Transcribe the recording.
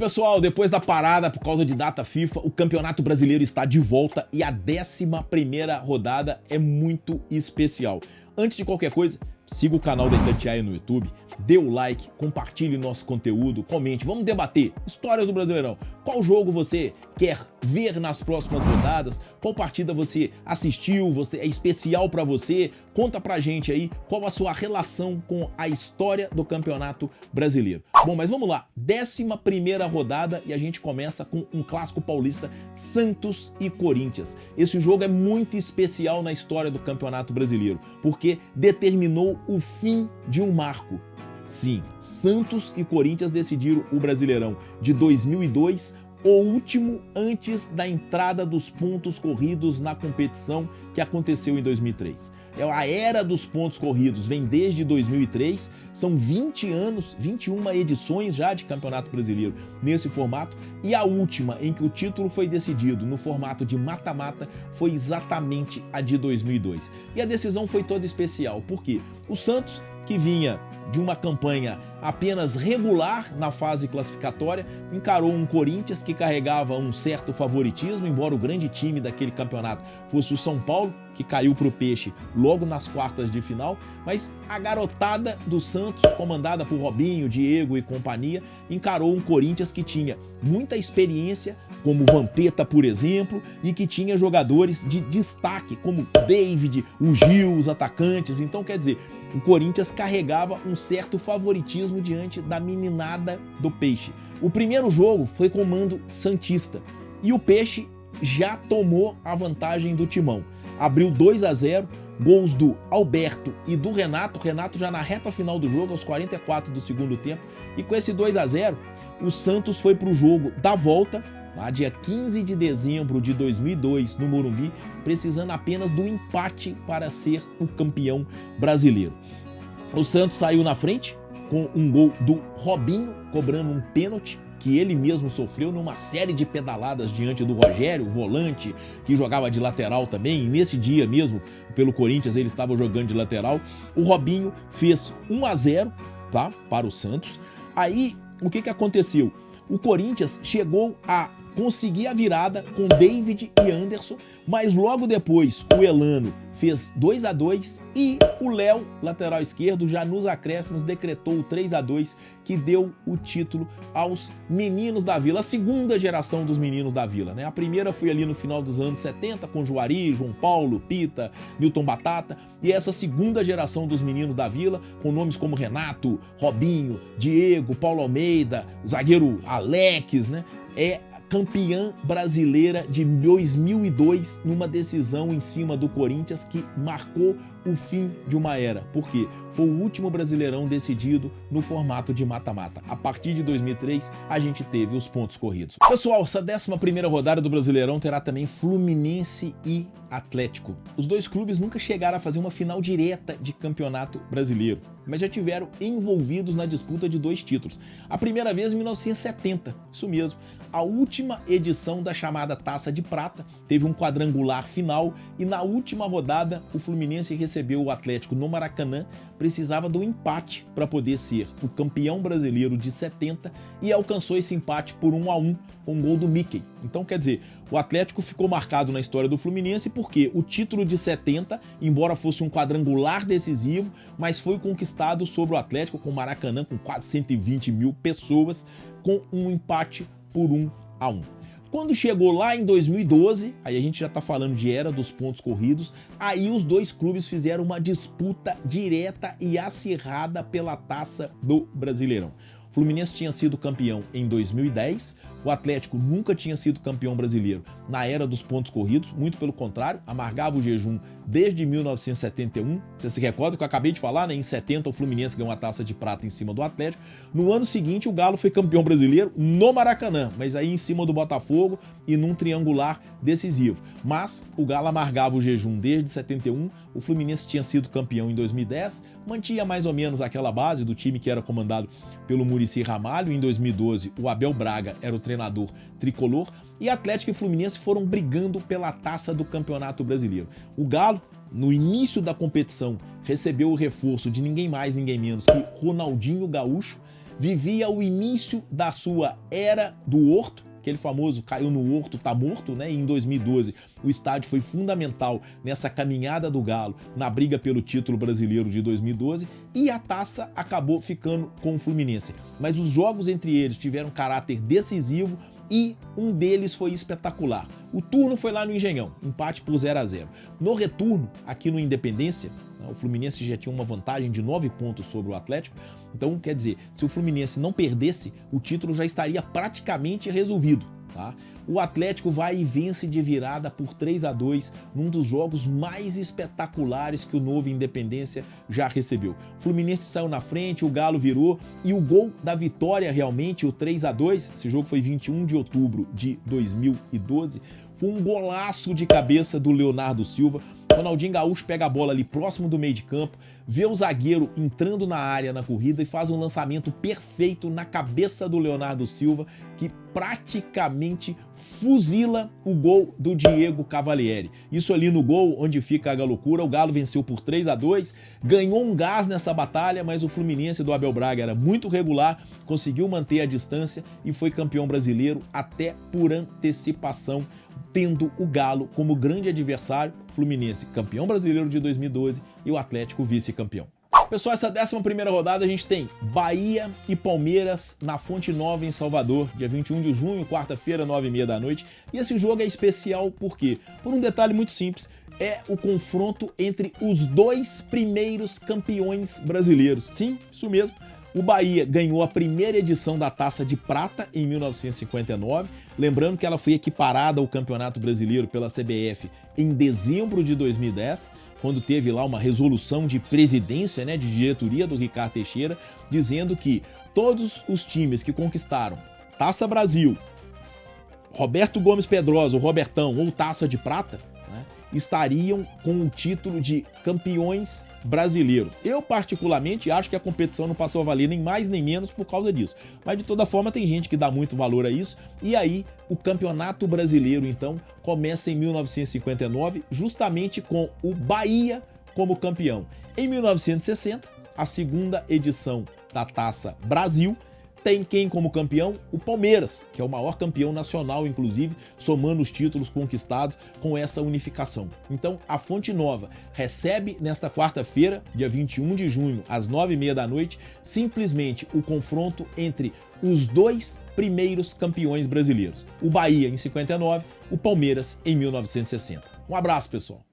pessoal, depois da parada por causa de data FIFA, o Campeonato Brasileiro está de volta e a 11ª rodada é muito especial. Antes de qualquer coisa, siga o canal da Itatiaia no YouTube, dê o like, compartilhe nosso conteúdo, comente, vamos debater histórias do Brasileirão. Qual jogo você quer ver nas próximas rodadas? Qual partida você assistiu? É especial pra você? Conta pra gente aí qual a sua relação com a história do Campeonato Brasileiro. Bom, mas vamos lá, 11ª rodada e a gente começa com um clássico paulista, Santos e Corinthians. Esse jogo é muito especial na história do Campeonato Brasileiro, porque determinou o fim de um marco. Sim, Santos e Corinthians decidiram o Brasileirão de 2002, o último antes da entrada dos pontos corridos na competição que aconteceu em 2003. A era dos pontos corridos vem desde 2003, são 20 anos, 21 edições já de Campeonato Brasileiro nesse formato, e a última em que o título foi decidido no formato de mata-mata foi exatamente a de 2002. E a decisão foi toda especial, porque o Santos, que vinha de uma campanha apenas regular na fase classificatória, encarou um Corinthians que carregava um certo favoritismo, embora o grande time daquele campeonato fosse o São Paulo, que caiu para o Peixe logo nas quartas de final, mas a garotada do Santos, comandada por Robinho, Diego e companhia, encarou um Corinthians que tinha muita experiência, como Vampeta, por exemplo, e que tinha jogadores de destaque, como David, o Gil, os atacantes. Então, quer dizer, o Corinthians carregava um certo favoritismo diante da meninada do Peixe. O primeiro jogo foi com o mando santista e o Peixe já tomou a vantagem do timão. Abriu 2-0, gols do Alberto e do Renato. Renato já na reta final do jogo, aos 44 do segundo tempo. E com esse 2-0, o Santos foi para o jogo da volta, lá dia 15 de dezembro de 2002, no Morumbi, precisando apenas do empate para ser o campeão brasileiro. O Santos saiu na frente com um gol do Robinho, cobrando um pênalti que ele mesmo sofreu numa série de pedaladas diante do Rogério, volante, que jogava de lateral também, e nesse dia mesmo, pelo Corinthians, ele estava jogando de lateral. O Robinho fez 1-0, tá, para o Santos. Aí, o que aconteceu? O Corinthians chegou a conseguir a virada com David e Anderson, mas logo depois o Elano fez 2-2 e o Léo, lateral esquerdo, já nos acréscimos decretou o 3-2, que deu o título aos meninos da Vila, a segunda geração dos meninos da Vila, né? A primeira foi ali no final dos anos 70 com Juari, João Paulo, Pita, Milton Batata, e essa segunda geração dos meninos da Vila, com nomes como Renato, Robinho, Diego, Paulo Almeida, o zagueiro Alex, né? É campeã brasileira de 2002 numa decisão em cima do Corinthians que marcou o fim de uma era. Por quê? Foi o último Brasileirão decidido no formato de mata-mata. A partir de 2003, a gente teve os pontos corridos. Pessoal, essa 11ª rodada do Brasileirão terá também Fluminense e Atlético. Os dois clubes nunca chegaram a fazer uma final direta de campeonato brasileiro, mas já tiveram envolvidos na disputa de 2 títulos. A primeira vez em 1970, isso mesmo. A última edição da chamada Taça de Prata teve um quadrangular final e na última rodada o Fluminense recebeu o Atlético no Maracanã, precisava do empate para poder ser o campeão brasileiro de 70 e alcançou esse empate por 1-1 com um gol do Mickey. Então, quer dizer, o Atlético ficou marcado na história do Fluminense porque o título de 70, embora fosse um quadrangular decisivo, mas foi conquistado sobre o Atlético com o Maracanã, com quase 120 mil pessoas, com um empate por 1-1. Quando chegou lá em 2012, aí a gente já tá falando de era dos pontos corridos, aí os dois clubes fizeram uma disputa direta e acirrada pela taça do Brasileirão. O Fluminense tinha sido campeão em 2010, o Atlético nunca tinha sido campeão brasileiro na era dos pontos corridos, muito pelo contrário, amargava o jejum desde 1971. Você se recorda que eu acabei de falar, né? Em 70 o Fluminense ganhou uma taça de prata em cima do Atlético. No ano seguinte o Galo foi campeão brasileiro no Maracanã, mas aí em cima do Botafogo e num triangular decisivo. Mas o Galo amargava o jejum desde 71, o Fluminense tinha sido campeão em 2010, mantinha mais ou menos aquela base do time que era comandado pelo Muricy Ramalho. Em 2012 o Abel Braga era o treinador tricolor, e Atlético e Fluminense foram brigando pela taça do Campeonato Brasileiro. O Galo, no início da competição, recebeu o reforço de ninguém mais, ninguém menos que Ronaldinho Gaúcho, vivia o início da sua era do Horto, aquele famoso caiu no Horto, tá morto, né? E em 2012 o estádio foi fundamental nessa caminhada do Galo na briga pelo título brasileiro de 2012 e a taça acabou ficando com o Fluminense. Mas os jogos entre eles tiveram caráter decisivo e um deles foi espetacular. O turno foi lá no Engenhão, empate por 0-0. No retorno, aqui no Independência, o Fluminense já tinha uma vantagem de 9 pontos sobre o Atlético, então quer dizer, se o Fluminense não perdesse, o título já estaria praticamente resolvido. Tá? O Atlético vai e vence de virada por 3-2 num dos jogos mais espetaculares que o novo Independência já recebeu. O Fluminense saiu na frente, o Galo virou e o gol da vitória realmente, o 3-2, esse jogo foi 21 de outubro de 2012, foi um golaço de cabeça do Leonardo Silva. Ronaldinho Gaúcho pega a bola ali próximo do meio de campo, vê o zagueiro entrando na área na corrida e faz um lançamento perfeito na cabeça do Leonardo Silva, que praticamente fuzila o gol do Diego Cavalieri. Isso ali no gol, onde fica a loucura, o Galo venceu por 3-2, ganhou um gás nessa batalha, mas o Fluminense do Abel Braga era muito regular, conseguiu manter a distância e foi campeão brasileiro até por antecipação, tendo o Galo como grande adversário, Fluminense campeão brasileiro de 2012 e o Atlético vice-campeão. Pessoal, essa 11ª rodada a gente tem Bahia e Palmeiras na Fonte Nova em Salvador, dia 21 de junho, quarta-feira, 9h30 da noite. E esse jogo é especial por quê? Por um detalhe muito simples, é o confronto entre os dois primeiros campeões brasileiros. Sim, isso mesmo. O Bahia ganhou a primeira edição da Taça de Prata em 1959, lembrando que ela foi equiparada ao Campeonato Brasileiro pela CBF em dezembro de 2010, quando teve lá uma resolução de presidência, né, de diretoria do Ricardo Teixeira, dizendo que todos os times que conquistaram Taça Brasil, Roberto Gomes Pedrosa, o Robertão ou Taça de Prata, né, estariam com o título de campeões brasileiros. Eu, particularmente, acho que a competição não passou a valer nem mais nem menos por causa disso. Mas, de toda forma, tem gente que dá muito valor a isso. E aí, o Campeonato Brasileiro, então, começa em 1959, justamente com o Bahia como campeão. Em 1960, a segunda edição da Taça Brasil, tem quem como campeão? O Palmeiras, que é o maior campeão nacional, inclusive, somando os títulos conquistados com essa unificação. Então, a Fonte Nova recebe nesta quarta-feira, dia 21 de junho, às 9h30 da noite, simplesmente o confronto entre os dois primeiros campeões brasileiros. O Bahia em 59, o Palmeiras em 1960. Um abraço, pessoal.